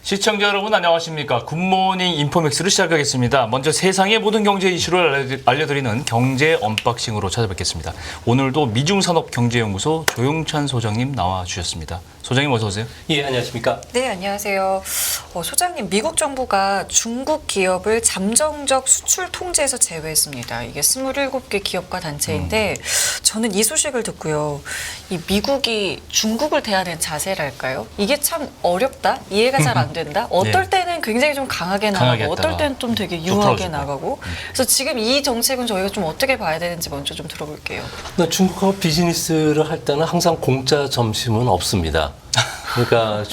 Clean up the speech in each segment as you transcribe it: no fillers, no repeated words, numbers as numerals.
시청자 여러분 안녕하십니까. 굿모닝 인포맥스를 시작하겠습니다. 먼저 세상의 모든 경제 이슈를 알려드리는 경제 언박싱으로 찾아뵙겠습니다. 오늘도 미중산업경제연구소 조용찬 소장님 나와주셨습니다. 소장님 어서 오세요. 예, 안녕하십니까. 네, 안녕하세요. 소장님, 미국 정부가 중국 기업을 잠정적 수출 통제에서 제외했습니다. 이게 27개 기업과 단체인데 저는 이 소식을 듣고요. 이 미국이 중국을 대하는 자세랄까요? 이게 참 어렵다? 이해가 잘 안 된다? 어떨 때는 굉장히 좀 강하게 나가고 어떨 때는 좀 되게 유하게 나가고 그래서 지금 이 정책은 저희가 좀 어떻게 봐야 되는지 먼저 좀 들어볼게요. 중국하고 비즈니스를 할 때는 항상 공짜 점심은 없습니다. 그러니까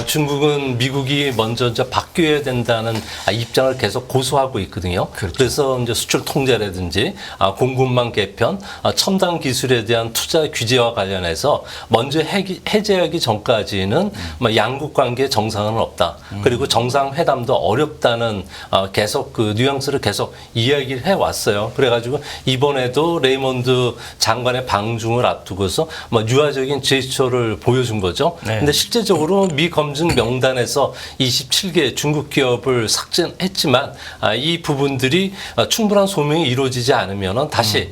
중국은 미국이 먼저 이제 바뀌어야 된다는 입장을 계속 고수하고 있거든요. 그렇죠. 그래서 이제 수출 통제라든지 공급망 개편, 첨단 기술에 대한 투자 규제와 관련해서 먼저 해제하기 전까지는 양국 관계 정상은 없다. 그리고 정상회담도 어렵다는 계속 그 뉘앙스를 계속 이야기를 해왔어요. 그래가지고 이번에도 레이몬드 장관의 방중을 앞두고서 유화적인 제스처를 보여준 거죠. 네. 근데 실제적으로 미 검증 명단에서 27개 중국 기업을 삭제했지만 이 부분들이 충분한 소명이 이루어지지 않으면 다시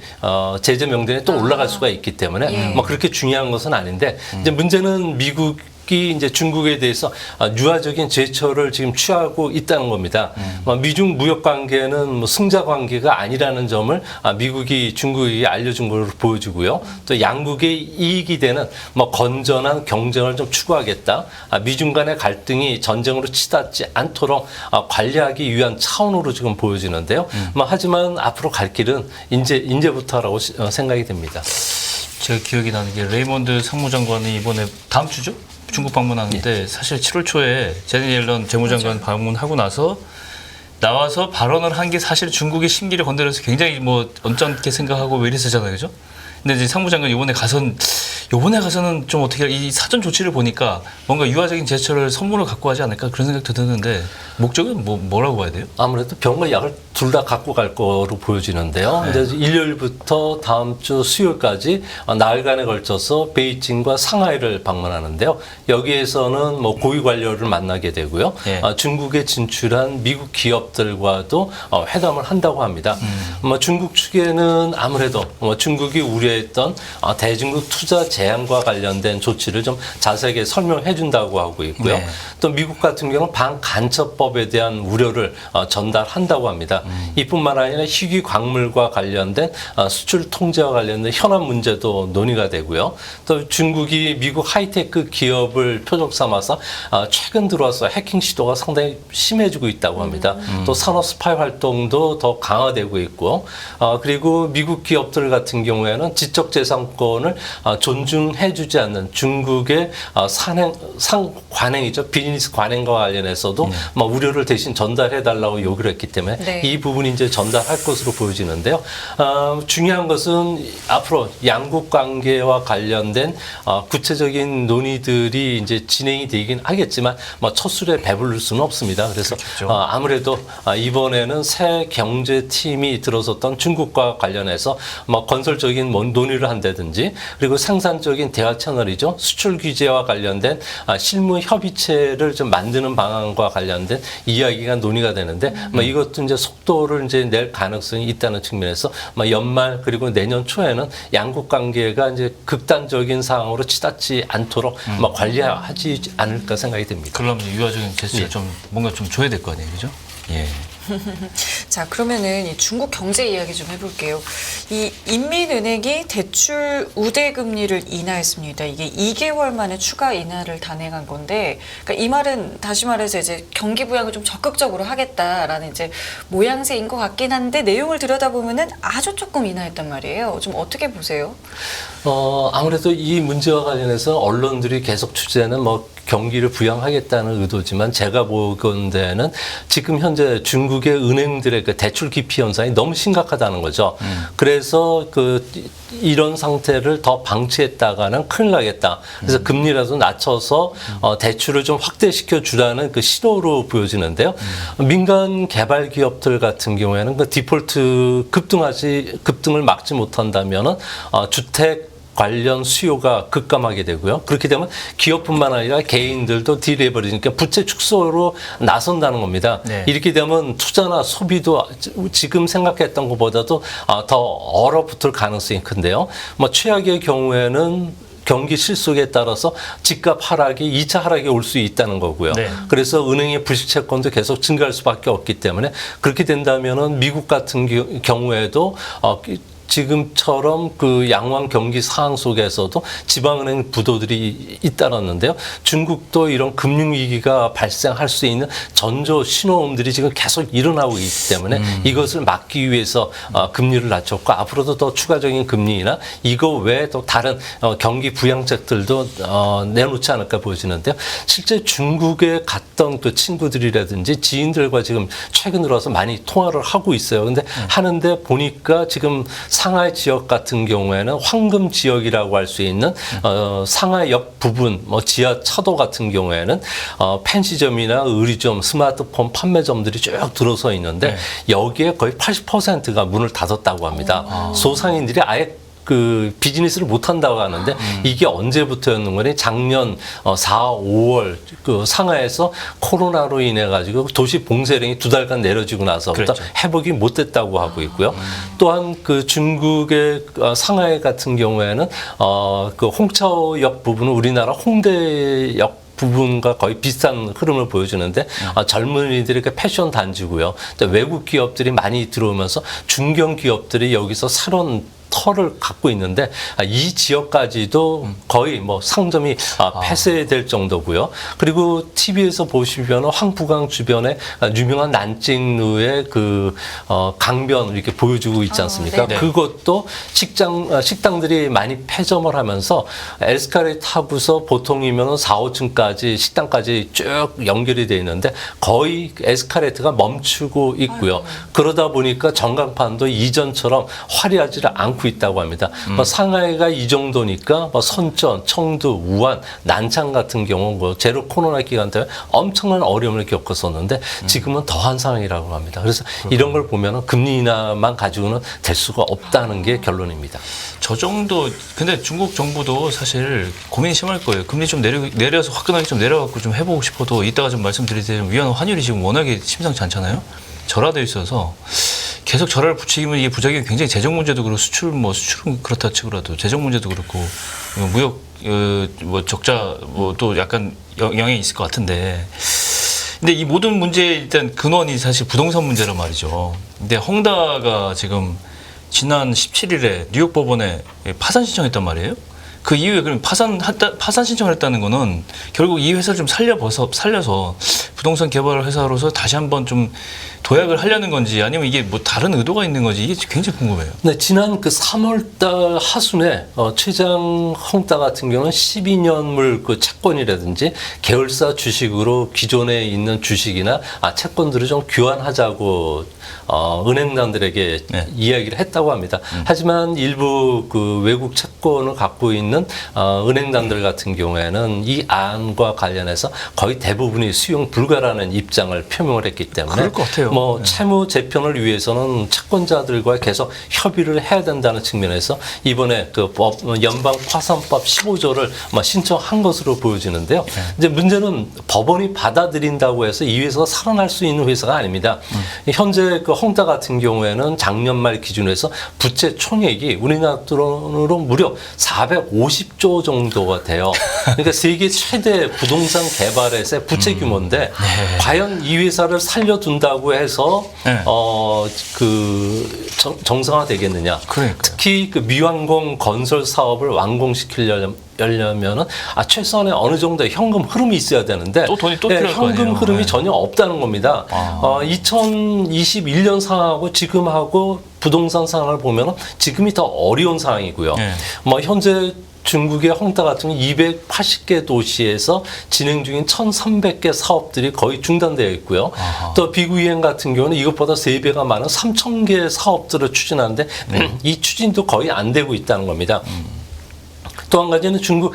제재 명단에 또 올라갈 수가 있기 때문에 그렇게 중요한 것은 아닌데 이제 문제는 미국이 이제 중국에 대해서 유화적인 제스처를 지금 취하고 있다는 겁니다. 미중 무역 관계는 승자 관계가 아니라는 점을 미국이 중국에게 알려준 걸로 보여주고요. 또 양국의 이익이 되는 건전한 경쟁을 좀 추구하겠다. 미중 간의 갈등이 전쟁으로 치닫지 않도록 관리하기 위한 차원으로 지금 보여지는데요. 하지만 앞으로 갈 길은 이제부터라고 생각이 됩니다. 제가 기억이 나는 게 레이몬드 상무장관이 이번에 다음 주죠? 중국 방문하는데 사실 7월 초에 제니 옐런 재무장관 방문하고 나와서 발언을 한 게 사실 중국의 심기를 건드려서 굉장히 언짢게 생각하고 왜 이랬었잖아요, 그죠? 근데 이제 상무장관 이번에 가서는 좀 어떻게 이 사전 조치를 보니까 뭔가 유화적인 제스처를 선물을 갖고 하지 않을까 그런 생각도 드는데 목적은 뭐라고 봐야 돼요? 아무래도 병과 약을 둘 다 갖고 갈 거로 보여지는데요. 네. 이제 일요일부터 다음 주 수요일까지 나흘간에 걸쳐서 베이징과 상하이를 방문하는데요. 여기에서는 고위 관료를 만나게 되고요. 네. 중국에 진출한 미국 기업들과도 회담을 한다고 합니다. 중국 측에는 아무래도 중국이 우려했던 대중국 투자 제한과 관련된 조치를 좀 자세하게 설명해 준다고 하고 있고요. 네. 또 미국 같은 경우는 반간첩법에 대한 우려를 전달한다고 합니다. 이뿐만 아니라 희귀 광물과 관련된 수출 통제와 관련된 현안 문제도 논의가 되고요. 또 중국이 미국 하이테크 기업을 표적 삼아서 최근 들어와서 해킹 시도가 상당히 심해지고 있다고 합니다. 또 산업 스파이 활동도 더 강화되고 있고 그리고 미국 기업들 같은 경우에는 지적재산권을 존중해주지 않는 중국의 관행이죠. 비즈니스 관행과 관련해서도 우려를 대신 전달해달라고 요구를 했기 때문에 네. 이 부분이 이제 전달할 것으로 보여지는데요. 중요한 것은 앞으로 양국 관계와 관련된 구체적인 논의들이 이제 진행이 되긴 하겠지만 첫 술에 배부를 수는 없습니다. 그래서 그렇죠. 아무래도 이번에는 새 경제팀이 들어섰던 중국과 관련해서 건설적인 논의를 한다든지 그리고 생산적인 대화 채널이죠. 수출 규제와 관련된 실무 협의체를 좀 만드는 방안과 관련된 이야기가 논의가 되는데 이것도 이제 속도를 이제 낼 가능성이 있다는 측면에서 연말 그리고 내년 초에는 양국 관계가 이제 극단적인 상황으로 치닫지 않도록 관리하지 않을까 생각이 됩니다. 그럼 유화적인 제스처를 좀 뭔가 좀 줘야 될 거 아니에요, 그죠? 예. 자, 그러면은 이 중국 경제 이야기 좀 해볼게요. 이 인민은행이 대출 우대 금리를 인하했습니다. 이게 2개월 만에 추가 인하를 단행한 건데, 그러니까 이 말은 다시 말해서 이제 경기 부양을 좀 적극적으로 하겠다라는 이제 모양새인 것 같긴 한데 내용을 들여다보면은 아주 조금 인하했단 말이에요. 좀 어떻게 보세요? 아무래도 이 문제와 관련해서 언론들이 계속 취재는 경기를 부양하겠다는 의도지만 제가 보건대는 지금 현재 중국의 은행들의 그 대출 기피 현상이 너무 심각하다는 거죠. 그래서 이런 상태를 더 방치했다가는 큰일 나겠다. 그래서 금리라도 낮춰서 대출을 좀 확대시켜 주라는 그 시도로 보여지는데요. 민간 개발 기업들 같은 경우에는 그 디폴트 급등을 막지 못한다면은 주택 관련 수요가 급감하게 되고요. 그렇게 되면 기업뿐만 아니라 개인들도 딜레버리니까 부채 축소로 나선다는 겁니다. 네. 이렇게 되면 투자나 소비도 지금 생각했던 것보다도 더 얼어붙을 가능성이 큰데요. 뭐 최악의 경우에는 경기 실속에 따라서 집값 하락이 2차 하락이 올 수 있다는 거고요. 네. 그래서 은행의 부실 채권도 계속 증가할 수밖에 없기 때문에 그렇게 된다면은 미국 같은 경우에도 지금처럼 그 양호한 경기 상황 속에서도 지방은행 부도들이 잇따랐는데요. 중국도 이런 금융위기가 발생할 수 있는 전조 신호음들이 지금 계속 일어나고 있기 때문에 이것을 막기 위해서 금리를 낮췄고 앞으로도 더 추가적인 금리나 이거 외에 또 다른 경기 부양책들도 내놓지 않을까 보여지는데요. 실제 중국에 갔던 그 친구들이라든지 지인들과 지금 최근 들어서 많이 통화를 하고 있어요. 근데 하는데 보니까 지금 상하이 지역 같은 경우에는 황금 지역이라고 할 수 있는 상하이역 부분, 뭐 지하차도 같은 경우에는 펜시점이나 의류점, 스마트폰 판매점들이 쭉 들어서 있는데 네. 여기에 거의 80%가 문을 닫았다고 합니다. 소상인들이 아예 그 비즈니스를 못 한다고 하는데 이게 언제부터였는 거니? 작년 4, 5월 그 상하이에서 코로나로 인해 가지고 도시 봉쇄령이 2달간 내려지고 나서부터 그렇죠. 회복이 못 됐다고 하고 있고요. 또한 그 중국의 상하이 같은 경우에는 그 홍차오역 부분은 우리나라 홍대역 부분과 거의 비슷한 흐름을 보여주는데 젊은이들이 그 패션 단지고요. 외국 기업들이 많이 들어오면서 중견 기업들이 여기서 새로운 터를 갖고 있는데 이 지역까지도 거의 뭐 상점이 폐쇄될 정도고요. 그리고 TV에서 보시면 황부강 주변에 유명한 난징루의 그 강변 이렇게 보여주고 있지 않습니까? 네. 그것도 식당들이 많이 폐점을 하면서 에스카레이터 타고서 보통이면 4, 5층까지 식당까지 쭉 연결이 되어 있는데 거의 에스카레이터가 멈추고 있고요. 그러다 보니까 전광판도 이전처럼 화려하지를 않고 있다고 합니다. 뭐 상하이가 이 정도니까 뭐 선전, 청두, 우한, 난창 같은 경우 뭐 제로 코로나 기간 때문에 엄청난 어려움을 겪었었는데 지금은 더한 상황이라고 합니다. 그래서 이런 걸 보면은 금리 인하만 가지고는 될 수가 없다는 게 결론입니다. 저 정도 근데 중국 정부도 사실 고민이 심할 거예요. 금리 좀 내려서 화끈하게 좀 내려갖고 좀 해보고 싶어도 이따가 좀 말씀드리자면 위안 환율이 지금 워낙에 심상치 않잖아요. 절하돼 있어서 계속 절하를 붙이면 이게 부작용이 굉장히 재정 문제도 그렇고 수출은 그렇다 치고라도 재정 문제도 그렇고 무역 뭐 적자 뭐 또 약간 영향이 있을 것 같은데. 근데 이 모든 문제의 일단 근원이 사실 부동산 문제란 말이죠. 근데 헝다가 지금 지난 17일에 뉴욕 법원에 파산 신청했단 말이에요. 그 이후에 그럼 파산 신청을 했다는 거는 결국 이 회사를 좀 살려서 부동산 개발 회사로서 다시 한번 좀 도약을 하려는 건지 아니면 이게 뭐 다른 의도가 있는 건지 이게 굉장히 궁금해요. 네, 지난 그 3월달 하순에 최장 헝다 같은 경우는 12년물 그 채권이라든지 계열사 주식으로 기존에 있는 주식이나 채권들을 좀 교환하자고 은행단들에게 네. 이야기를 했다고 합니다. 하지만 일부 그 외국 채권을 갖고 있는 은행단들 같은 경우에는 이 안과 관련해서 거의 대부분이 수용 불가라는 입장을 표명을 했기 때문에 그럴 것 같아요. 뭐 채무 재편을 위해서는 채권자들과 계속 협의를 해야 된다는 측면에서 이번에 그 연방 파산법 15조를 신청한 것으로 보여지는데요. 이제 문제는 법원이 받아들인다고 해서 이 회사가 살아날 수 있는 회사가 아닙니다. 현재 그 헝다 같은 경우에는 작년 말 기준으로 해서 부채 총액이 우리나라 돈으로 무려 450조 정도가 돼요. 그러니까 세계 최대 부동산 개발회사의 부채 규모인데 과연 이 회사를 살려둔다고 해서 네. 정상화 되겠느냐? 그러니까요. 특히 그 미완공 건설 사업을 완공시키려면은 최소한의 어느 정도의 현금 흐름이 있어야 되는데 또 돈이 또 필요할 거 현금 아니에요. 흐름이 네. 전혀 없다는 겁니다. 2021년 상황하고 지금하고 부동산 상황을 보면 지금이 더 어려운 상황이고요. 네. 뭐 현재 중국의 헝다 같은 경우 280개 도시에서 진행 중인 1,300개 사업들이 거의 중단되어 있고요. 아하. 또 비구이행 같은 경우는 이것보다 3배가 많은 3,000개 사업들을 추진하는데 이 추진도 거의 안 되고 있다는 겁니다. 또 한 가지는 중국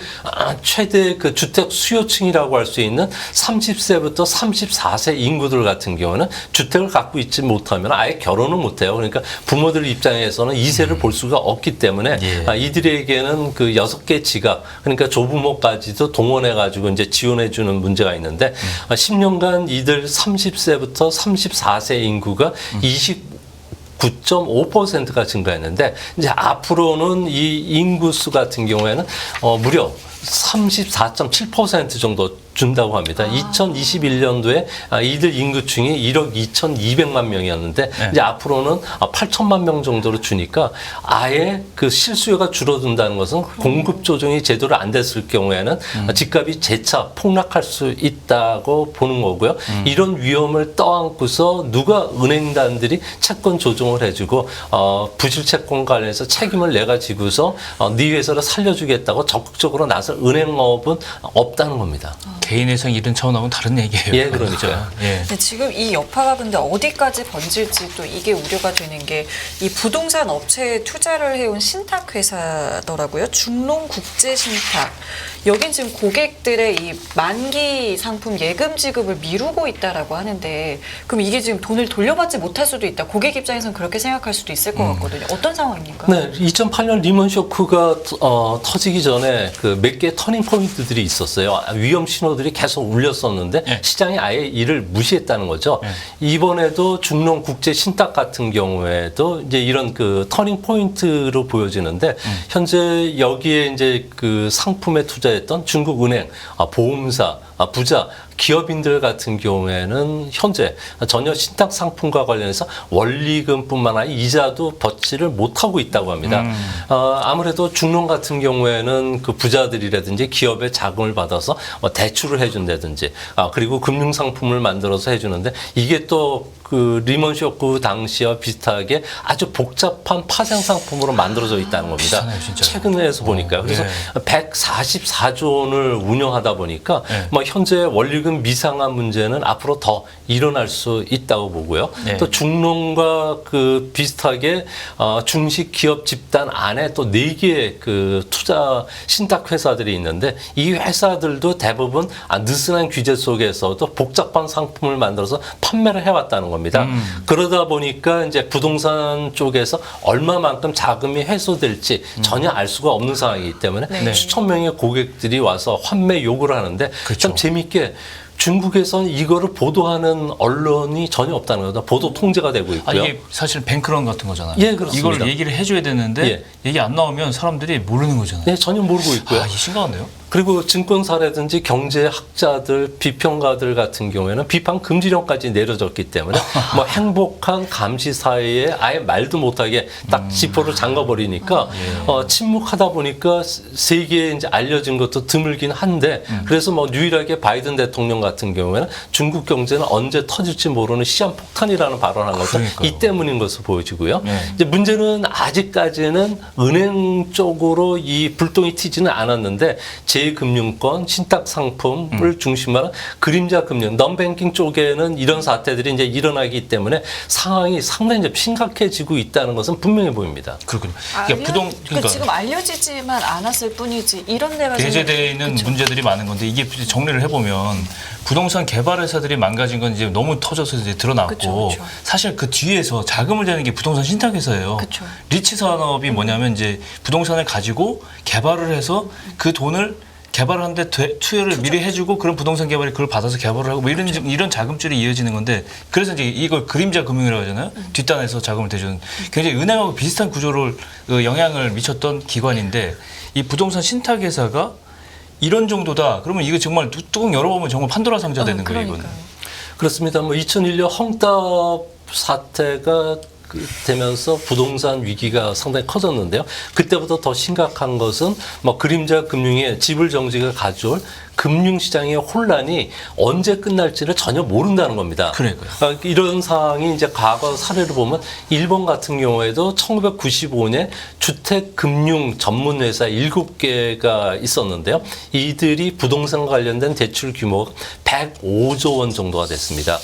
최대 그 주택 수요층이라고 할 수 있는 30세부터 34세 인구들 같은 경우는 주택을 갖고 있지 못하면 아예 결혼을 못해요. 그러니까 부모들 입장에서는 2세를 볼 수가 없기 때문에 예. 이들에게는 그 6개 지각, 그러니까 조부모까지도 동원해가지고 이제 지원해주는 문제가 있는데 10년간 이들 30세부터 34세 인구가 9.5%가 증가했는데 이제 앞으로는 이 인구수 같은 경우에는 무려 34.7% 정도 준다고 합니다. 2021년도에 이들 인구층이 1억 2,200만 명이었는데 네. 이제 앞으로는 8천만 명 정도로 주니까 아예 그 실수요가 줄어든다는 것은 공급 조정이 제대로 안 됐을 경우에는 집값이 재차 폭락할 수 있다고 보는 거고요. 이런 위험을 떠안고서 누가 은행단들이 채권 조정을 해주고 부실 채권 관련해서 책임을 내가 지고서 네 회사를 살려주겠다고 적극적으로 나설 은행업은 없다는 겁니다. 개인회생 이런 차원하고는 다른 얘기예요. 예, 그러니까요. 예. 근데 지금 이 여파가 근데 어디까지 번질지 또 이게 우려가 되는 게 이 부동산 업체에 투자를 해온 신탁회사더라고요. 중농국제신탁. 여긴 지금 고객들의 이 만기 상품 예금 지급을 미루고 있다라고 하는데 그럼 이게 지금 돈을 돌려받지 못할 수도 있다. 고객 입장에서는 그렇게 생각할 수도 있을 것 같거든요. 어떤 상황입니까? 네, 2008년 리먼 쇼크가 터지기 전에 그 몇 개 터닝 포인트들이 있었어요. 위험 신호들이 계속 울렸었는데 네. 시장이 아예 이를 무시했다는 거죠. 네. 이번에도 중농 국제 신탁 같은 경우에도 이제 이런 그 터닝 포인트로 보여지는데 현재 여기에 이제 그 상품에 투자했던 중국 은행, 보험사, 부자, 기업인들 같은 경우에는 현재 전혀 신탁 상품과 관련해서 원리금뿐만 아니라 이자도 받지를 못하고 있다고 합니다. 아무래도 중농 같은 경우에는 그 부자들이라든지 기업의 자금을 받아서 대출을 해준다든지 그리고 금융 상품을 만들어서 해주는데 이게 또 그 리먼 쇼크 당시와 비슷하게 아주 복잡한 파생 상품으로 만들어져 있다는 겁니다. 비싸네요, 진짜. 최근에서 보니까요. 그래서 144조 원을 운영하다 보니까 뭐 현재 원리금 미상환 문제는 앞으로 더 일어날 수 있다고 보고요. 네. 또 중농과 그 비슷하게 중식 기업 집단 안에 또 4개의 그 투자 신탁 회사들이 있는데 이 회사들도 대부분 느슨한 규제 속에서도 복잡한 상품을 만들어서 판매를 해왔다는 겁니다. 그러다 보니까 이제 부동산 쪽에서 얼마만큼 자금이 회수될지 전혀 알 수가 없는 상황이기 때문에 네. 수천 명의 고객들이 와서 환매 요구를 하는데 그렇죠. 참 재밌게 중국에서는 이거를 보도하는 언론이 전혀 없다는 거다. 보도 통제가 되고 있고요. 이게 사실 뱅크런 같은 거잖아요. 예, 그렇습니다. 이걸 얘기를 해줘야 되는데 예. 얘기 안 나오면 사람들이 모르는 거잖아요. 네, 전혀 모르고 있고요. 이게 심각한데요? 그리고 증권사라든지 경제학자들, 비평가들 같은 경우에는 비판 금지령까지 내려졌기 때문에 뭐 행복한 감시 사이에 아예 말도 못하게 딱 지퍼를 잠가버리니까 침묵하다 보니까 세계에 이제 알려진 것도 드물긴 한데 그래서 뭐 유일하게 바이든 대통령 같은 경우에는 중국 경제는 언제 터질지 모르는 시한폭탄이라는 발언한 것도 그러니까요. 이 때문인 것으로 보여지고요. 네. 이제 문제는 아직까지는 은행 쪽으로 이 불똥이 튀지는 않았는데 제 금융권, 신탁 상품을 중심으로 하는 그림자 금융, 넌뱅킹 쪽에는 이런 사태들이 이제 일어나기 때문에 상황이 상당히 이제 심각해지고 있다는 것은 분명해 보입니다. 그렇군요. 그러니까 그러니까 지금 알려지지만 않았을 뿐이지 이런 데가 대제되어 있는 그쵸. 문제들이 많은 건데 이게 정리를 해보면 부동산 개발 회사들이 망가진 건 이제 너무 터져서 이제 드러났고 그쵸, 그쵸. 사실 그 뒤에서 자금을 대는 게 부동산 신탁 회사예요. 그쵸. 리츠 산업이 뭐냐면 이제 부동산을 가지고 개발을 해서 그 돈을 개발을 하는데 투여를 미리 해주고 그런 부동산 개발이 그걸 받아서 개발을 하고 뭐 이런 자금줄이 이어지는 건데 그래서 이제 이걸 그림자 금융이라고 하잖아요. 뒷단에서 자금을 대주는 굉장히 은행하고 비슷한 구조를 영향을 미쳤던 기관인데 이 부동산 신탁 회사가 이런 정도다. 그러면 이거 정말 뚜껑 열어보면 정말 판도라 상자 되는 거예요. 이거는. 그렇습니다. 뭐 2001년 헝다 사태가 되면서 부동산 위기가 상당히 커졌는데요. 그때부터 더 심각한 것은 뭐 그림자 금융의 지불 정지가 가져올 금융시장의 혼란이 언제 끝날지를 전혀 모른다는 겁니다. 그러니까요. 이런 상황이 이제 과거 사례를 보면 일본 같은 경우에도 1995년 주택금융 전문회사 7개가 있었는데요. 이들이 부동산 관련된 대출 규모가 105조 원 정도가 됐습니다.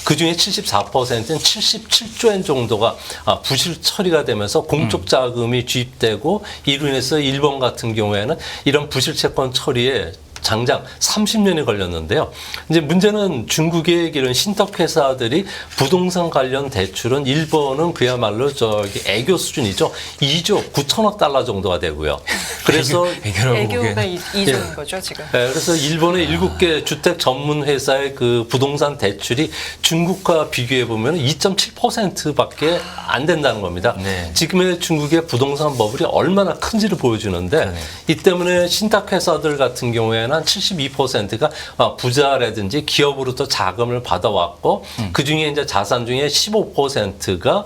그중에 74%는 77조 엔 정도가 부실 처리가 되면서 공적 자금이 주입되고 이로 인해서 일본 같은 경우에는 이런 부실 채권 처리에 장장 30년이 걸렸는데요. 이제 문제는 중국의 이런 신탁 회사들이 부동산 관련 대출은 일본은 그야말로 저기 애교 수준이죠. 2조 9천억 달러 정도가 되고요. 그래서 애교가 2조인 거죠, 지금. 네, 그래서 일본의 7개 주택 전문 회사의 그 부동산 대출이 중국과 비교해 보면 2.7%밖에 안 된다는 겁니다. 네. 지금의 중국의 부동산 버블이 얼마나 큰지를 보여주는데 이 때문에 신탁 회사들 같은 경우에는 한 72%가 부자라든지 기업으로부터 자금을 받아왔고 그 중에 이제 자산 중에 15%가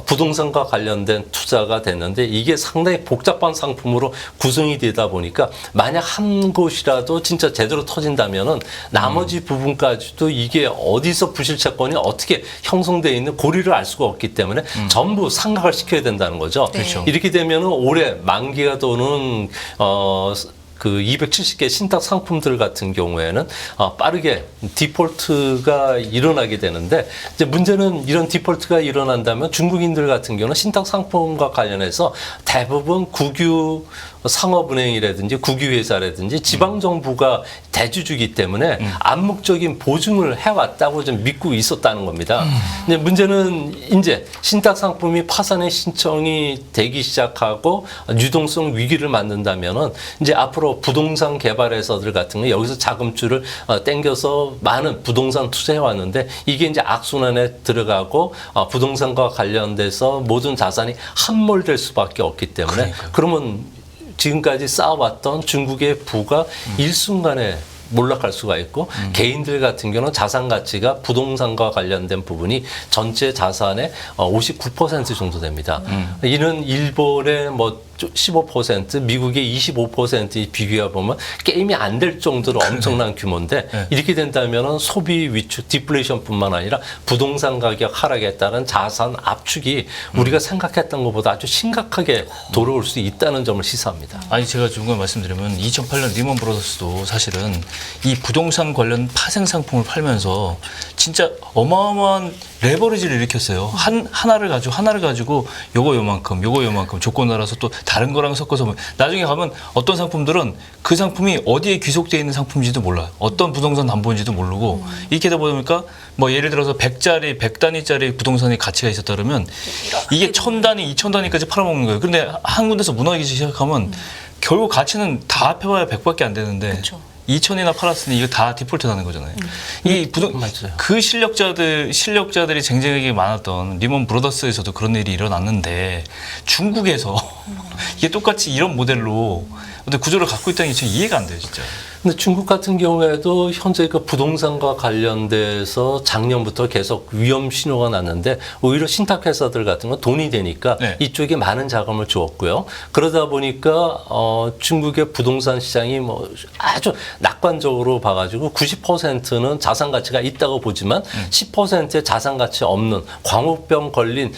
부동산과 관련된 투자가 됐는데 이게 상당히 복잡한 상품으로 구성이 되다 보니까 만약 한 곳이라도 진짜 제대로 터진다면은 나머지 부분까지도 이게 어디서 부실 채권이 어떻게 형성되어 있는 고리를 알 수가 없기 때문에 전부 상각을 시켜야 된다는 거죠. 그렇죠. 이렇게 되면은 올해 만기가 도는 그 270개 신탁 상품들 같은 경우에는 빠르게 디폴트가 일어나게 되는데 이제 문제는 이런 디폴트가 일어난다면 중국인들 같은 경우는 신탁 상품과 관련해서 대부분 국유 상업은행이라든지 국유회사라든지 지방정부가 대주주기 때문에 암묵적인 보증을 해왔다고 좀 믿고 있었다는 겁니다. 근데 문제는 이제 신탁 상품이 파산의 신청이 되기 시작하고 유동성 위기를 만든다면은 이제 앞으로 부동산 개발회사들 같은 거 여기서 자금줄을 땡겨서 많은 부동산 투자해 왔는데 이게 이제 악순환에 들어가고 부동산과 관련돼서 모든 자산이 함몰될 수밖에 없기 때문에 그러면 지금까지 쌓아왔던 중국의 부가 일순간에 몰락할 수가 있고 개인들 같은 경우는 자산 가치가 부동산과 관련된 부분이 전체 자산의 59% 정도 됩니다. 이는 일본의 뭐 15%, 미국의 25% 비교해 보면 게임이 안 될 정도로 엄청난 규모인데 네. 이렇게 된다면은 소비 위축, 디플레이션뿐만 아니라 부동산 가격 하락에 따른 자산 압축이 우리가 생각했던 것보다 아주 심각하게 돌아올 수 있다는 점을 시사합니다. 아니 제가 중간에 말씀드리면 2008년 리먼 브로더스도 사실은 이 부동산 관련 파생 상품을 팔면서 진짜 어마어마한 레버리지를 일으켰어요. 하나를 가지고 요거 요만큼 조건 따라서 또 다른 거랑 섞어서 나중에 가면 어떤 상품들은 그 상품이 어디에 귀속되어 있는 상품인지도 몰라요. 어떤 부동산 담보인지도 모르고 이렇게 되다 보니까 뭐 예를 들어서 100단위짜리 부동산이 가치가 있었다 그러면 이게 1000단위, 2000단위까지 팔아먹는 거예요. 그런데 한 군데서 무너지기 시작하면 결국 가치는 다 합해봐야 100밖에 안 되는데 그렇죠. 2천이나 팔았으니 이거 다 디폴트 나는 거잖아요. 이 맞아요. 그 실력자들이 쟁쟁하게 많았던 리먼 브로더스에서도 그런 일이 일어났는데 중국에서 이게 똑같이 이런 모델로 근데 구조를 갖고 있다는 게 전 이해가 안 돼요, 진짜. 근데 중국 같은 경우에도 현재 그 부동산과 관련돼서 작년부터 계속 위험 신호가 났는데 오히려 신탁 회사들 같은 건 돈이 되니까 네. 이쪽에 많은 자금을 주었고요. 그러다 보니까 중국의 부동산 시장이 뭐 아주 낙관적으로 봐가지고 90%는 자산 가치가 있다고 보지만 10%의 자산 가치 없는 광우병 걸린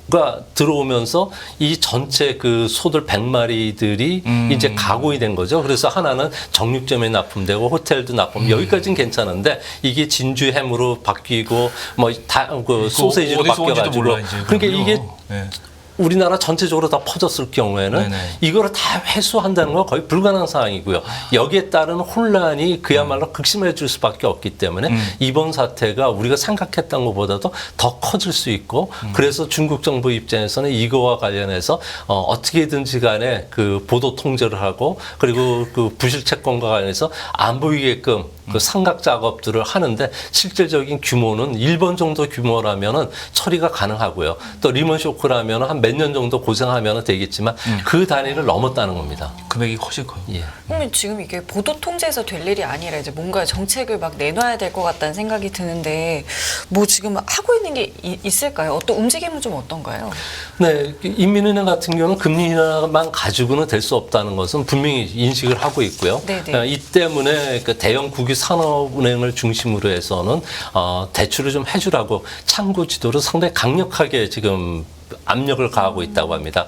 가 들어오면서 이 전체 그 소들 100마리들이 이제 가공이 된 거죠. 그래서 하나는 정육점에 납품되고 호텔도 납품. 여기까지는 괜찮은데 이게 진주 햄으로 바뀌고 뭐 다 그 소세지로 바뀌어가지고 그러니까 이게 네. 우리나라 전체적으로 다 퍼졌을 경우에는 네네. 이거를 다 회수한다는 건 거의 불가능한 상황이고요. 여기에 따른 혼란이 그야말로 극심해질 수밖에 없기 때문에 이번 사태가 우리가 생각했던 것보다도 더 커질 수 있고 그래서 중국 정부 입장에서는 이거와 관련해서 어떻게든지 간에 그 보도 통제를 하고 그리고 그 부실 채권과 관련해서 안 보이게끔 그 상각 작업들을 하는데 실질적인 규모는 일본 정도 규모라면은 처리가 가능하고요. 또 리먼 쇼크라면 한 몇 년 정도 고생하면 되겠지만 그 단위를 넘었다는 겁니다. 금액이 훨씬 커요. 예. 그러면 지금 이게 보도 통제에서 될 일이 아니라 이제 뭔가 정책을 막 내놔야 될 것 같다는 생각이 드는데 뭐 지금 하고 있는 게 있을까요? 어떤 움직임은 좀 어떤가요? 네, 인민은행 같은 경우는 금리 인하만 가지고는 될 수 없다는 것은 분명히 인식을 하고 있고요. 네네. 이 때문에 그 대형 국유 산업은행을 중심으로 해서는 대출을 좀 해주라고 창구 지도를 상당히 강력하게 지금 압력을 가하고 있다고 합니다.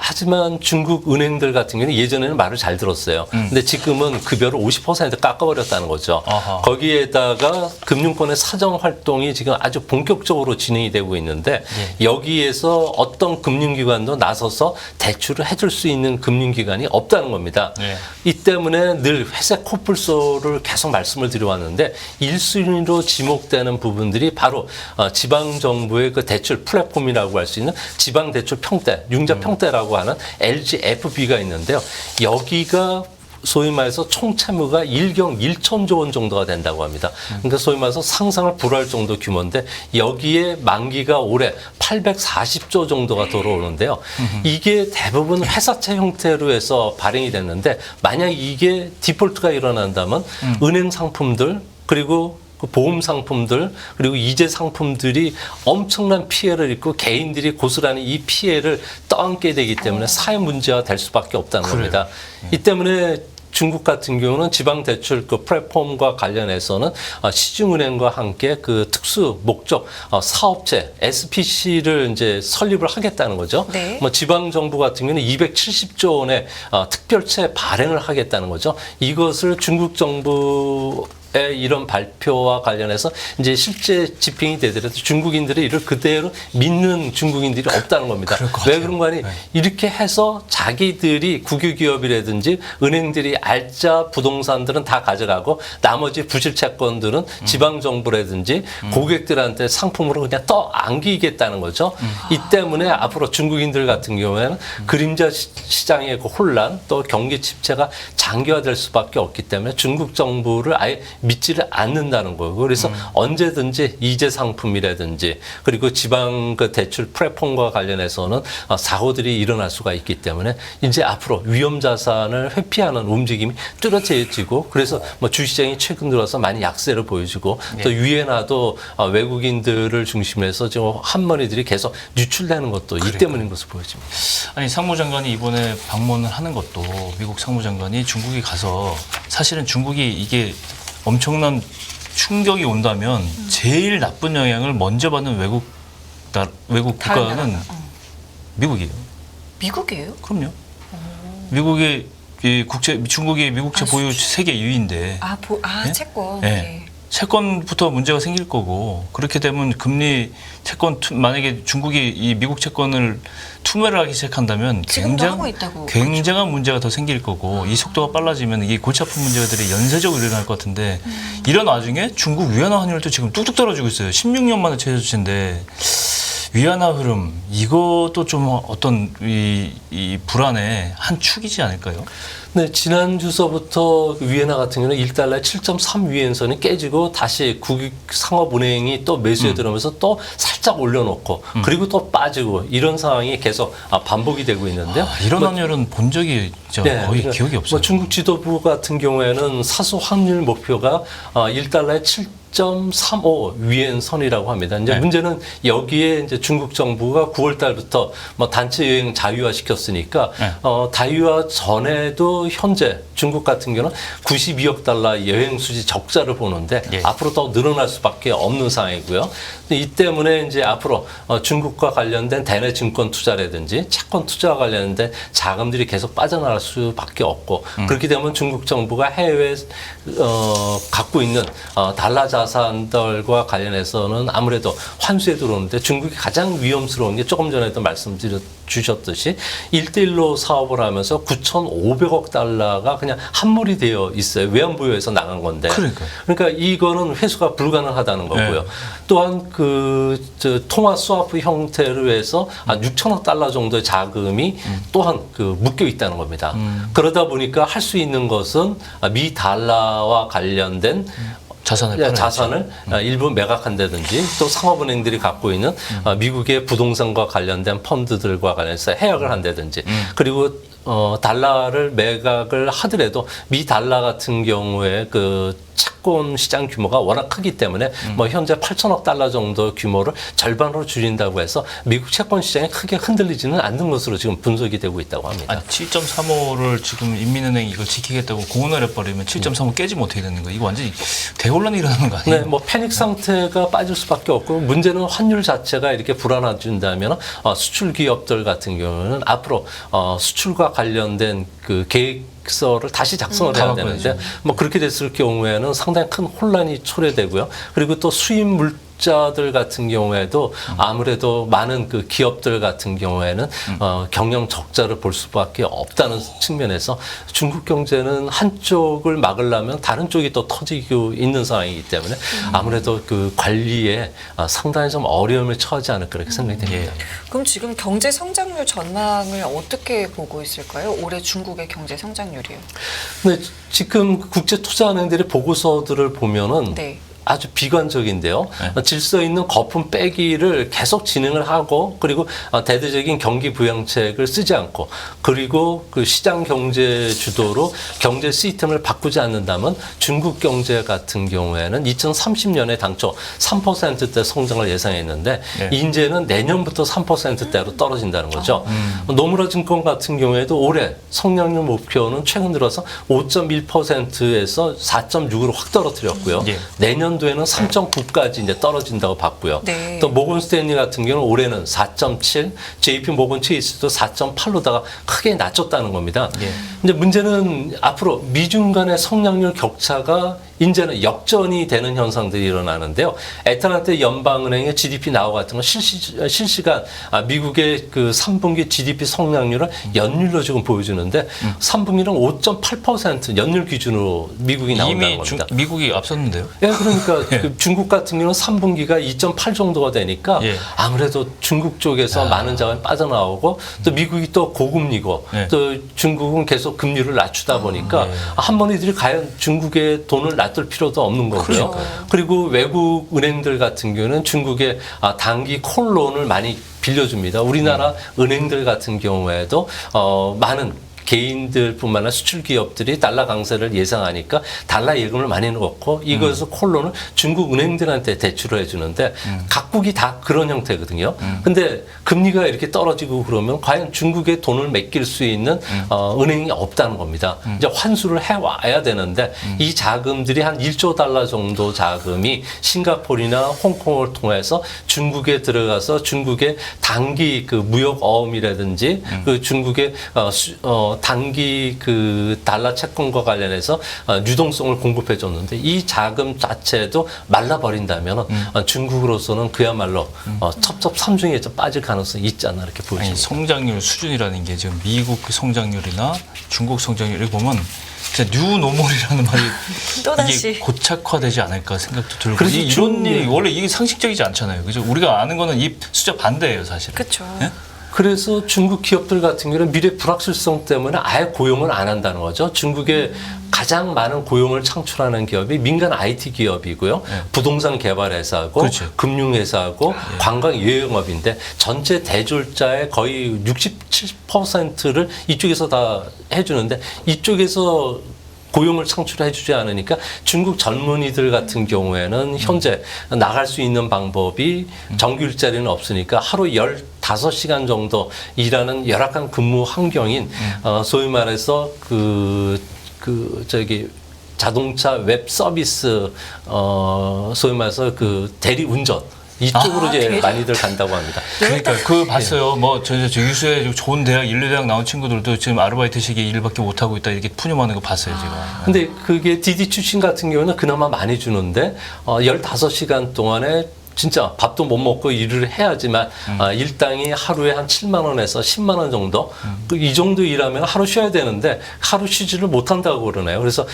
하지만 중국 은행들 같은 경우는 예전에는 말을 잘 들었어요. 근데 지금은 급여를 50% 깎아버렸다는 거죠. 아하. 거기에다가 금융권의 사정 활동이 지금 아주 본격적으로 진행이 되고 있는데 여기에서 어떤 금융기관도 나서서 대출을 해줄 수 있는 금융기관이 없다는 겁니다. 네. 이 때문에 늘 회색 코뿔소를 계속 말씀을 드려왔는데 1순위로 지목되는 부분들이 바로 지방정부의 그 대출 플랫폼이라고 할 수 있는 지방대출 평대, 융자 평대라고 하는 LGFB가 있는데요. 여기가 소위 말해서 총 채무가 1천조 원 정도가 된다고 합니다. 그러니까 소위 말해서 상상을 불허할 정도 규모인데 여기에 만기가 올해 840조 정도가 들어오는데요. 이게 대부분 회사채 형태로 해서 발행이 됐는데 만약 이게 디폴트가 일어난다면 은행 상품들 그리고 그 보험 상품들 그리고 이재 상품들이 엄청난 피해를 입고 개인들이 고스란히 이 피해를 떠안게 되기 때문에 사회 문제가 될 수밖에 없다는 겁니다. 이 때문에 중국 같은 경우는 지방 대출 그 플랫폼과 관련해서는 시중은행과 함께 그 특수 목적 사업체 SPC를 이제 설립을 하겠다는 거죠. 네. 뭐 지방 정부 같은 경우는 270조 원의 특별채 발행을 하겠다는 거죠. 이것을 중국 정부 이런 발표와 관련해서 이제 실제 집행이 되더라도 중국인들이 이를 그대로 믿는 중국인들이 없다는 겁니다. 왜 그런 거 아니? 이렇게 해서 자기들이 국유기업이라든지 은행들이 알짜 부동산들은 다 가져가고 나머지 부실 채권들은 지방정부라든지 고객들한테 상품으로 그냥 떠안기겠다는 거죠. 이 때문에 앞으로 중국인들 같은 경우에는 그림자 시장의 그 혼란 또 경기 침체가 장기화될 수밖에 없기 때문에 중국 정부를 아예 믿지를 않는다는 거예요. 그래서 언제든지 이재 상품이라든지 그리고 지방 그 대출 플랫폼과 관련해서는 사고들이 일어날 수가 있기 때문에 이제 앞으로 위험 자산을 회피하는 움직임이 뚜렷해지고 그래서 뭐 주시장이 최근 들어서 많이 약세를 보여주고 또 위엔화도 외국인들을 중심해서 지금 한머니들이 계속 유출되는 것도 이 때문인 것으로 보여집니다. 아니 상무장관이 이번에 방문을 하는 것도 미국 상무장관이 중국에 가서 사실은 중국이 이게 엄청난 충격이 온다면 제일 나쁜 영향을 먼저 받는 외국 국가는 미국이에요. 미국이에요? 그럼요. 미국의 중국이 미국채 보유 세계 2위인데 네? 채권. 네. 네. 채권부터 문제가 생길 거고 그렇게 되면 금리 채권 만약에 중국이 이 미국 채권을 투매를 하기 시작한다면 굉장한 문제가 더 생길 거고 이 속도가 빨라지면 이게 골치 아픈 문제들이 연쇄적으로 일어날 것 같은데 이런 와중에 중국 위안화 환율도 지금 뚝뚝 떨어지고 있어요. 16년 만에 최저치인데 위안화 흐름 이것도 좀 어떤 이 불안의 한 축이지 않을까요? 네, 지난주서부터 위엔화 같은 경우는 1달러에 7.3 위엔선이 깨지고 다시 국유상업은행이 또 매수에 들어오면서 또 살짝 올려놓고 그리고 또 빠지고 이런 상황이 계속 반복이 되고 있는데요. 이런 환율은 본 적이 거의 그러니까 기억이 없어요. 중국 지도부 같은 경우에는 사수 환율 목표가 1달러에 7.35 위엔 선이라고 합니다. 이제 문제는 여기에 이제 중국 정부가 9월 달부터 뭐 단체 여행 자유화 시켰으니까 자유화 전에도 현재 중국 같은 경우는 92억 달러 여행 수지 적자를 보는데 앞으로 더 늘어날 수밖에 없는 상황이고요. 이 때문에 이제 앞으로 중국과 관련된 대내 증권 투자라든지 채권 투자와 관련된 자금들이 계속 빠져나갈 수밖에 없고 그렇게 되면 중국 정부가 해외에 갖고 있는 달러 자산들과 관련해서는 아무래도 환수에 들어오는데 중국이 가장 위험스러운 게 조금 전에도 말씀주셨듯이 1대1로 사업을 하면서 9,500억 달러가 그냥 한몰이 되어 있어요. 외환부여에서 나간 건데. 그러니까 이거는 회수가 불가능하다는 거고요. 또한 통화 스와프 형태로 해서 6천억 달러 정도의 자금이 또한 묶여 있다는 겁니다. 그러다 보니까 할 수 있는 것은 미 달러와 관련된 자산을 일부 매각한다든지 또 상업은행들이 갖고 있는 미국의 부동산과 관련된 펀드들과 관련해서 해약을 한다든지 그리고 달러를 매각을 하더라도 미 달러 같은 경우에 그 채권 시장 규모가 워낙 크기 때문에 뭐 현재 8천억 달러 정도 규모를 절반으로 줄인다고 해서 미국 채권 시장이 크게 흔들리지는 않는 것으로 지금 분석이 되고 있다고 합니다. 아니 7.35를 지금 인민은행이 이걸 지키겠다고 공언을 해버리면 7.35 깨지면 어떻게 되는 거예요? 이거 완전히 대혼란이 일어나는 거 아니에요? 네, 뭐 패닉 상태가 빠질 수밖에 없고 문제는 환율 자체가 이렇게 불안해진다면 수출 기업들 같은 경우는 앞으로 수출과 관련된 그 계획서를 다시 작성을 해야 되는데 뭐 그렇게 됐을 경우에는 상당히 큰 혼란이 초래되고요. 그리고 또 수입 물자들 같은 경우에도 아무래도 많은 그 기업들 같은 경우에는 경영 적자를 볼 수밖에 없다는 측면에서 중국 경제는 한쪽을 막으려면 다른 쪽이 또 터지고 있는 상황이기 때문에 아무래도 그 관리에 상당히 좀 어려움을 처하지 않을까 그렇게 생각이 됩니다. 그럼 지금 경제 성장률 전망을 어떻게 보고 있을까요? 올해 중국의 경제 성장률이요. 근데 지금 국제투자은행들의 보고서들을 보면은 네. 아주 비관적인데요. 질서 있는 거품 빼기를 계속 진행을 하고 그리고 대대적인 경기 부양책을 쓰지 않고 그리고 그 시장 경제 주도로 경제 시스템을 바꾸지 않는다면 중국 경제 같은 경우에는 2030년에 당초 3%대 성장을 예상했는데 이제는 내년부터 3%대로 떨어진다는 거죠. 노무라 증권 같은 경우에도 올해 성장률 목표는 최근 들어서 5.1%에서 4.6으로 확 떨어뜨렸고요. 내년도에는 3.9까지 이제 떨어진다고 봤고요. 네. 또 모건 스탠리 같은 경우는 올해는 4.7, JP 모건 체이스도 4.8로다가 크게 낮췄다는 겁니다. 이제 문제는 앞으로 미중 간의 성장률 격차가 이제는 역전이 되는 현상들이 일어나는데요. 애틀란타 연방은행의 GDP 나우 같은 건 실시간 미국의 그 3분기 GDP 성장률을 연율로 지금 보여주는데 3분기는 5.8% 연율 기준으로 미국이 나온다는 이미 겁니다. 미국이 앞섰는데요. 예, 그러니까 그 중국 같은 경우는 3분기가 2.8 정도가 되니까 아무래도 중국 쪽에서 많은 자원이 빠져나오고 또 미국이 또 고금리고 또 중국은 계속 금리를 낮추다 보니까 한 번 이들이 과연 중국의 돈을 놔둘 필요도 없는 거고요. 그리고 외국 은행들 같은 경우는 중국의 단기 콜론을 많이 빌려줍니다. 우리나라 은행들 같은 경우에도 많은 개인들뿐만 아니라 수출 기업들이 달러 강세를 예상하니까 달러 예금을 많이 넣고 이것을 콜론을 중국 은행들한테 대출을 해주는데 각국이 다 그런 형태거든요. 근데 금리가 이렇게 떨어지고 그러면 과연 중국에 돈을 맡길 수 있는 은행이 없다는 겁니다. 이제 환수를 해와야 되는데 이 자금들이 한 1조 달러 정도 자금이 싱가포르나 홍콩을 통해서 중국에 들어가서 중국의 단기 그 무역 어음이라든지 그 중국의 단기 그 달러 채권과 관련해서 유동성을 공급해 줬는데 이 자금 자체도 말라버린다면 중국으로서는 그야말로 첩첩산중에 좀 빠질 가능성이 있지 않나 이렇게 보여집니다. 아니, 성장률 수준이라는 게 지금 미국 그 성장률이나 중국 성장률을 보면 진짜 뉴노멀이라는 말이 또다시. 이게 고착화되지 않을까 생각도 들고 그래서 이런 일이 원래 이게 상식적이지 않잖아요. 그죠? 우리가 아는 거는 이 숫자 반대예요, 사실. 그렇죠. 그래서 중국 기업들 같은 경우는 미래 불확실성 때문에 아예 고용을 안 한다는 거죠. 중국의 가장 많은 고용을 창출하는 기업이 민간 IT 기업이고요. 부동산 개발 회사고 금융회사고 관광 여행업인데 전체 대졸자의 거의 67%를 이쪽에서 다 해주는데 이쪽에서 고용을 창출해 주지 않으니까 중국 젊은이들 같은 경우에는 현재 나갈 수 있는 방법이 정규 일자리는 없으니까 하루 15시간 정도 일하는 열악한 근무 환경인 소위 말해서 자동차 웹 서비스 소위 말해서 그 대리 운전 이쪽으로 이제 많이들 간다고 합니다. 그러니까 그거 봤어요. 뭐 저 유수에 좋은 대학 인류대학 나온 친구들도 지금 아르바이트식의 일밖에 못 하고 있다 이렇게 푸념하는 거 봤어요, 제가. 근데 그게 디디 출신 같은 경우는 그나마 많이 주는데 15시간 동안에 진짜 밥도 못 먹고 일을 해야지만 일당이 하루에 한 7만 원에서 10만 원 정도 이 정도 일하면 하루 쉬어야 되는데 하루 쉬지를 못한다고 그러네요. 그래서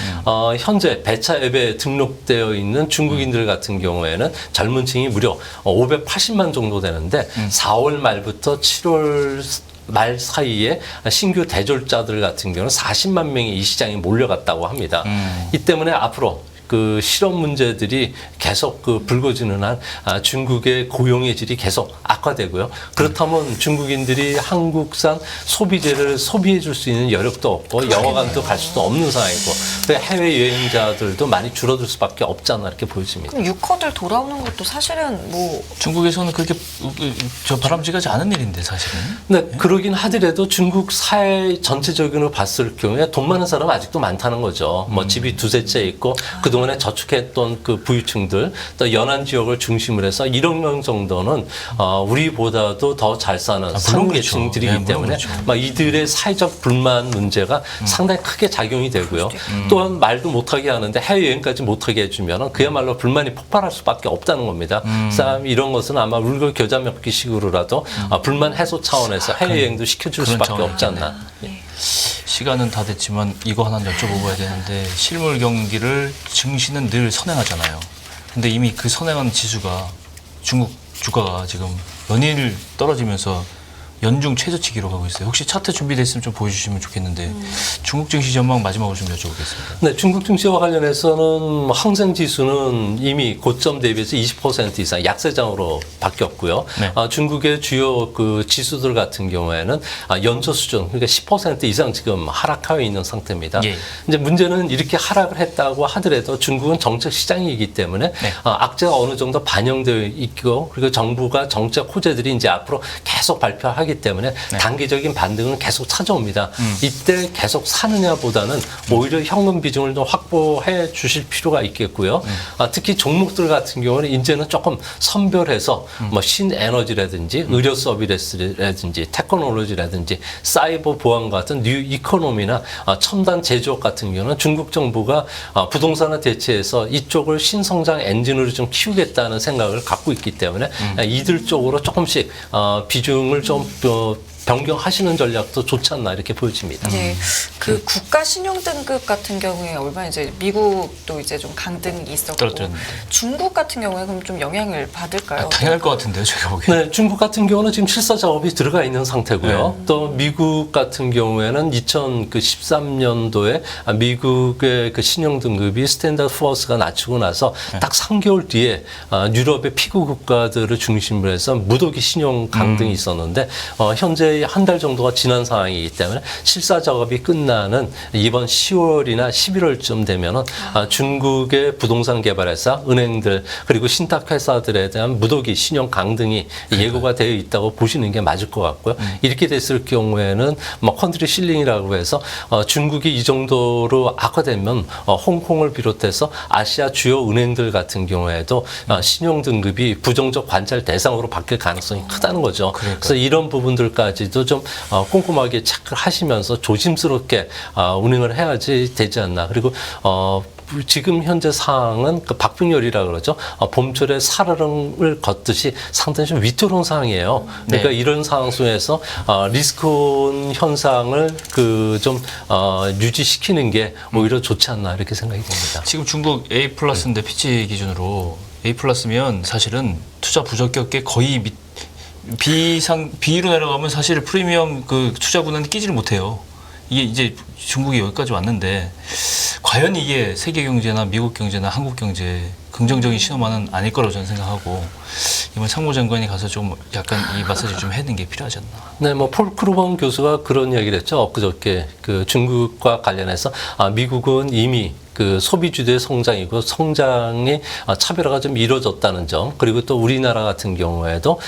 현재 배차 앱에 등록되어 있는 중국인들 같은 경우에는 젊은 층이 무려 580만 정도 되는데 4월 말부터 7월 말 사이에 신규 대졸자들 같은 경우는 40만 명이 이 시장에 몰려갔다고 합니다. 이 때문에 앞으로 그 실업 문제들이 계속 그 불거지는 한 중국의 고용의 질이 계속 악화되고요. 그렇다면 중국인들이 한국산 소비재를 소비해 줄 수 있는 여력도 없고 영화관도 갈 수도 없는 상황이고 해외 여행자들도 많이 줄어들 수밖에 없지 않나 이렇게 보여집니다. 그럼 유커들 돌아오는 것도 사실은 뭐 중국에서는 그렇게 저 바람직하지 않은 일인데 사실은. 네, 그러긴 하더라도 중국 사회 전체적으로 봤을 경우에 돈 많은 사람 아직도 많다는 거죠. 뭐 집이 두세 채 있고 그동안에 저축했던 그 부유층들 또 연안 지역을 중심으로 해서 1억 명 정도는 우리보다도 더 잘 사는 물론 상계층들이기 그렇죠. 네, 물론 때문에 그렇죠. 막 이들의 사회적 불만 문제가 상당히 크게 작용이 되고요. 또한 말도 못하게 하는데 해외여행까지 못하게 해주면 그야말로 불만이 폭발할 수밖에 없다는 겁니다. 그래서 이런 것은 아마 울고 겨자 먹기식으로라도 불만 해소 차원에서 해외여행도 시켜줄 그런 수밖에 차원이겠네. 없지 않나. 시간은 다 됐지만 이거 하나 여쭤봐야 되는데 실물 경기를 증시는 늘 선행하잖아요. 근데 이미 그 선행한 지수가 중국 주가가 지금 연일 떨어지면서 연중 최저치 기록하고 있어요. 혹시 차트 준비됐으면 좀 보여주시면 좋겠는데 중국 증시 전망 마지막으로 좀 여쭤보겠습니다. 네, 중국 증시와 관련해서는 항생 지수는 이미 고점 대비해서 20% 이상 약세장으로 바뀌었고요. 네. 중국의 주요 그 지수들 같은 경우에는 연초 수준 그러니까 10% 이상 지금 하락하여 있는 상태입니다. 예. 이제 문제는 이렇게 하락을 했다고 하더라도 중국은 정책 시장이기 때문에 네. 악재가 어느 정도 반영되어 있고 그리고 정부가 정책 호재들이 이제 앞으로 계속 발표하기 때문에 단기적인 반등은 계속 찾아옵니다. 이때 계속 사느냐보다는 오히려 현금 비중을 좀 확보해 주실 필요가 있겠고요. 특히 종목들 같은 경우는 이제는 조금 선별해서 뭐 신에너지라든지 의료 서비스라든지 테크놀로지라든지 사이버 보안 같은 뉴 이코노미나 첨단 제조업 같은 경우는 중국 정부가 부동산을 대체해서 이쪽을 신성장 엔진으로 좀 키우겠다는 생각을 갖고 있기 때문에 이들 쪽으로 조금씩 비중을 좀 변경하시는 전략도 좋지 않나 이렇게 보여집니다. 네, 그 국가 신용 등급 같은 경우에 얼마 이제 미국도 이제 좀 강등이 있었고 떨어졌는데. 중국 같은 경우에 그럼 좀 영향을 받을까요? 당연할 것 같은데요, 제가 보기에는. 네, 중국 같은 경우는 지금 실사 작업이 들어가 있는 상태고요. 또 미국 같은 경우에는 2013년도에 미국의 그 신용 등급이 스탠다드 포어스가 낮추고 나서 딱 3개월 뒤에 유럽의 피구 국가들을 중심으로 해서 무더기 신용 강등이 있었는데 현재 한 달 정도가 지난 상황이기 때문에 실사 작업이 끝나는 이번 10월이나 11월쯤 되면은 중국의 부동산 개발회사, 은행들 그리고 신탁 회사들에 대한 무더기 신용 강등이 예고가 되어 있다고 보시는 게 맞을 것 같고요. 이렇게 됐을 경우에는 뭐 컨트리 실링이라고 해서 중국이 이 정도로 악화되면 홍콩을 비롯해서 아시아 주요 은행들 같은 경우에도 신용 등급이 부정적 관찰 대상으로 바뀔 가능성이 크다는 거죠. 그래서 이런 부분들까지도 좀 꼼꼼하게 체크를 하시면서 조심스럽게 운행을 해야지 되지 않나. 그리고 지금 현재 상황은 그 박빙열이라 그러죠. 봄철에 사르릉을 걷듯이 상당히 좀 위태로운 상황이에요. 그러니까 이런 상황 속에서 리스크온 현상을 그 좀 유지시키는 게 오히려 좋지 않나 이렇게 생각이 됩니다. 지금 중국 A 플러스인데 피치 기준으로 A 플러스면 사실은 투자 부적격에 거의 B로 내려가면 사실 프리미엄 그 투자군은 끼지를 못해요. 이게 이제 중국이 여기까지 왔는데 과연 이게 세계 경제나 미국 경제나 한국 경제에 긍정적인 신호만은 아닐 거라고 저는 생각하고 이번 상무장관이 가서 좀 약간 이 마사지 좀 해는 게 필요하지 않나. 네, 뭐 폴 크루번 교수가 그런 이야기를 했죠. 엊그저께 그 중국과 관련해서 미국은 이미 그 소비주도의 성장이고 성장의 차별화가 좀 이루어졌다는 점 그리고 또 우리나라 같은 경우에도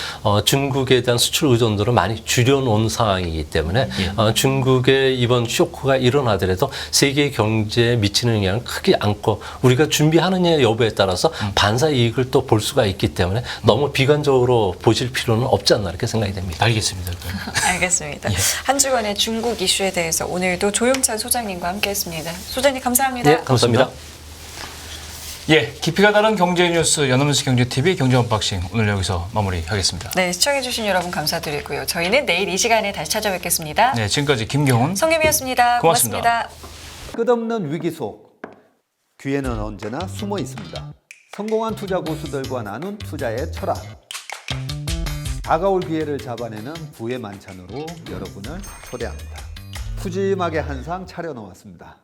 중국에 대한 수출 의존도를 많이 줄여놓은 상황이기 때문에 중국의 이번 쇼크가 일어나더라도 세계 경제에 미치는 영향은 크지 않고 우리가 준비하느냐 여부에 따라서 반사 이익을 또 볼 수가 있기 때문에 너무 비관적으로 보실 필요는 없지 않나 이렇게 생각이 됩니다. 알겠습니다. 알겠습니다. 한 주간의 중국 이슈에 대해서 오늘도 조용찬 소장님과 함께했습니다. 소장님 감사합니다. 네, 감사합니다. 예, 깊이가 다른 경제 뉴스 연합뉴스 경제TV 경제 언박싱 오늘 여기서 마무리하겠습니다. 네, 시청해주신 여러분 감사드리고요. 저희는 내일 이 시간에 다시 찾아뵙겠습니다. 네, 지금까지 김경훈 성김이었습니다. 고맙습니다. 끝없는 위기 속 기회는 언제나 숨어 있습니다. 성공한 투자 고수들과 나눈 투자의 철학. 다가올 기회를 잡아내는 부의 만찬으로 여러분을 초대합니다. 푸짐하게 한 상 차려놓았습니다.